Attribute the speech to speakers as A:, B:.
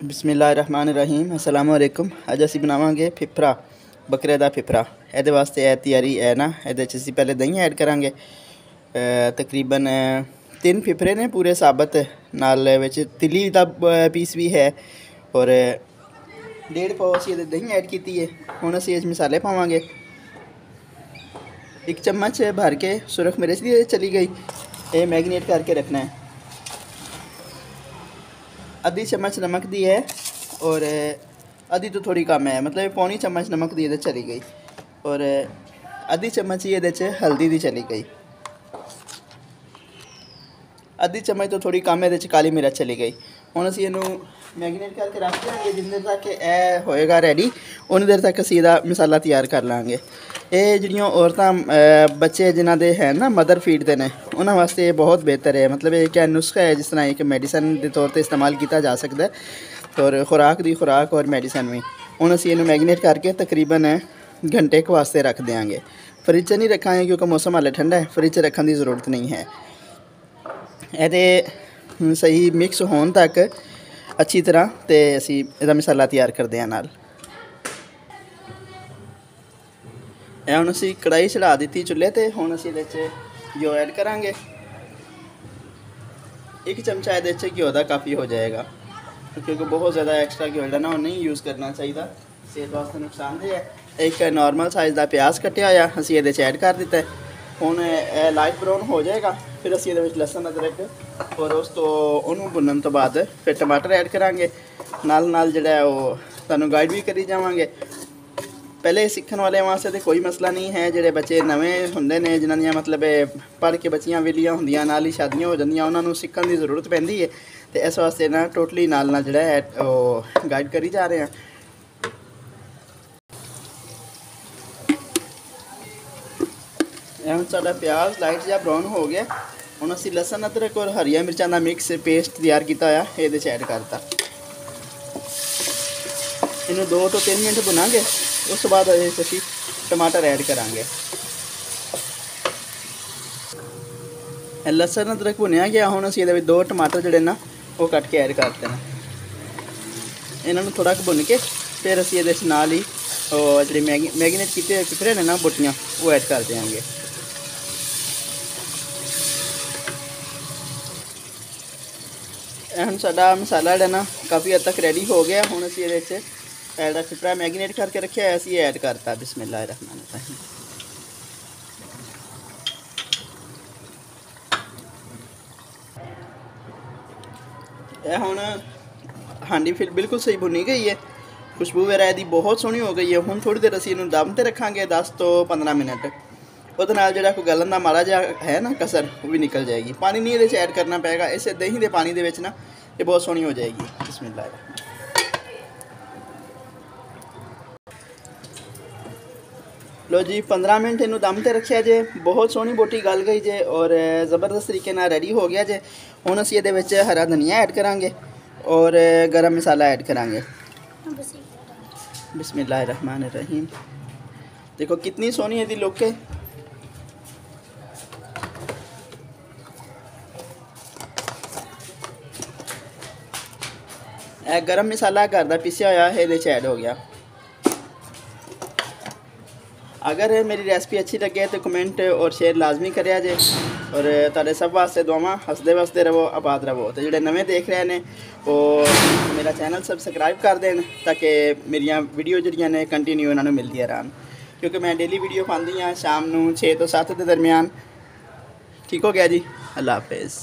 A: बिस्मिल्लाहिर्रहमानिर्रहीम अस्सलाम वालेकुम। अज असीं बनावांगे फिफरा, बकरे दा फिफरा। ਇਹਦੇ ਵਾਸਤੇ ਇਹ ਤਿਆਰੀ ਹੈ ਨਾ, ਇਹਦੇ 'ਚ ਅਸੀਂ ਪਹਿਲੇ ਦਹੀਂ ਐਡ ਕਰਾਂਗੇ। ਤਕਰੀਬਨ 3 ਫਿਫਰੇ ਨੇ ਪੂਰੇ ਸਾਬਤ, ਨਾਲ ਵਿੱਚ ਤਿੱਲੀ ਦਾ ਪੀਸ ਵੀ ਹੈ ਔਰ 1.5 ਪਾਓ ਅਸੀਂ ਇਹਦੇ ਦਹੀਂ ਐਡ ਕੀਤੀ ਹੈ। ਹੁਣ ਅਸੀਂ ਇਸ ਮਸਾਲੇ ਪਾਵਾਂਗੇ। 1 चम्मच भर के सुरख मिर्च दी चली गई, ये मैगनेट करके रखना है। आधी चम्मच नमक दी है और आधी तो थोड़ी कम है, मतलब पौनी चम्मच नमक दी चली गई और आधी चम्मच ये हल्दी दी चली गई। आधी चम्मच तो थोड़ी कम है, काली मिर्च चली गई। हुण असीं इहनूं मैगनेट करके रख देंगे। जिन्ने देर तक यह होएगा रेडी, उन्नी देर तक असीं इहदा मसाला तैयार कर लांगे। ये जिहड़ियां औरतां बच्चे जिन्हां दे है ना मदर फीड दे ने, उन्हां वास्ते ये बहुत बेहतर है। मतलब एक नुस्खा है, जिस तरह एक मेडिसन के तौर पर इस्तेमाल किया जा सकता है और खुराक दी खुराक और मेडिसन भी। हुण असीं इहनूं मैगनेट करके तकरीबन घंटे के वास्ते रख देंगे। फ्रिज च नहीं रखांगे क्योंकि मौसम हाले ठंडा है, फ्रिज च रखने की ज़रूरत नहीं है। ये सही मिक्स होने तक अच्छी तरह तो असी इसका मसाला तैयार करते हैं। नाल हुण असी कढ़ाई चढ़ा दी चुल्हे ते। हुण असी इहदे घ्यो ऐड करांगे। 1 चमचा इहदे घ्यो दा काफ़ी हो जाएगा, क्योंकि बहुत ज़्यादा एक्स्ट्रा घ्यो ना वो नहीं यूज़ करना चाहिए, सेहत वास्ते नुकसानदेह है। एक नॉर्मल साइज़ का प्याज कटिया होया असी इहदे ऐड कर दिता है। हुण लाइट ब्राउन हो जाएगा, फिर असी इहदे विच लहसुन अदरक और उस तो उन्होंने भुनन तो बाद फिर टमाटर ऐड करांगे। नाल नाल जिहड़ा वो तुहानूं गाइड भी करी जावांगे। पहले सीखण वाले वास्ते तो कोई मसला नहीं है। जिहड़े बच्चे नवें हुंदे ने, जिन्हां दियां मतलब पढ़ के बच्चियां वेलियां हुंदियां, नाल ही शादियां हो जांदियां, उन्हां नूं सीखण दी जरूरत पैंदी है। तो इस वास्ते ना टोटली नाल नाल जिहड़ा है वो गाइड करी जा रहे हैं। हुण साडा प्याज लाइट जिहा ब्राउन हो गया। हुण असीं लहसुन अदरक और हरिया मिर्चां का मिक्स पेस्ट तैयार किया होया ये ऐड करता। इनू 2 तो 3 मिनट भुनांगे, उस बाद असीं टमाटर ऐड करांगे। लहसुन अदरक भुनिया गया। हुण असीं इहदे विच 2 टमाटर जिहड़े ना वो कट के ऐड करते हैं। इन्हां नूं थोड़ा भुन के फिर असीं इहदे विच नाल ही जिहड़े मैगनेट कीते फिफरे ने ना बोटियां वो ऐड कर देंगे। हम साडा मसाला जो ना काफ़ी हद तक रेडी हो गया। हुण असीं इहदे विच फिफरा मैगनेट करके रखा है, असीं ऐड करता। बिस्मिल्लाहिर्रहमानिर्रहीम। हुण हांडी फिर बिल्कुल सही भुनी गई है, खुशबू वगैरह इसकी बहुत सोहनी हो गई है। हुण थोड़ी देर असीं इहनूं दम ते रखांगे 10 तो 15 मिनट। ਉਹਦੇ ਨਾਲ ਜਿਹੜਾ ਕੋਈ ਗਲਣ ਦਾ ਮਾੜਾ ਜਿਹਾ ਹੈ ਨਾ ਕਸਰ, ਉਹ ਵੀ ਨਿਕਲ ਜਾਏਗੀ। ਪਾਣੀ ਨਹੀਂ ਇਹਦੇ 'ਚ ਐਡ ਕਰਨਾ ਪਏਗਾ, ਇਸੇ ਦਹੀਂ ਦੇ ਪਾਣੀ ਦੇ ਵਿੱਚ ਨਾ ਇਹ ਬਹੁਤ ਸੋਹਣੀ ਹੋ ਜਾਏਗੀ। ਬਿਸਮਿਲ੍ਲਾਹ। लो जी 15 मिनट इनू दम ते रखिया जे, बहुत सोहनी बोटी गल गई जे और ज़बरदस्त तरीके नाल रेडी हो गया जे। हुण असीं इहदे विच हरा धनिया ऐड करांगे और गरम मसाला ऐड करांगे। बिस्मिल्लाहिर्रहमानिर्रहीम। देखो कितनी सोहनी इसदी लुक है। गरम मसाला घर का पिसिया होया ये ऐड हो गया। अगर मेरी रेसिपी अच्छी लगे तो कमेंट और शेयर लाजमी करिया जे और तुहाडे सब वास्ते दुआवां। हसदे वसदे रवो, आबाद रवो। तो जिहड़े नवें देख रहे हैं वो मेरा चैनल सबसक्राइब कर देन, ताकि मेरिया वीडियो जिहड़ियां ने कंटिन्यू उन्होंने मिलदियां रहन, क्योंकि मैं डेली वीडियो पाती हाँ शाम को 6 तो 7 के दरमियान। ठीक हो गया जी, अल्लाह हाफिज़।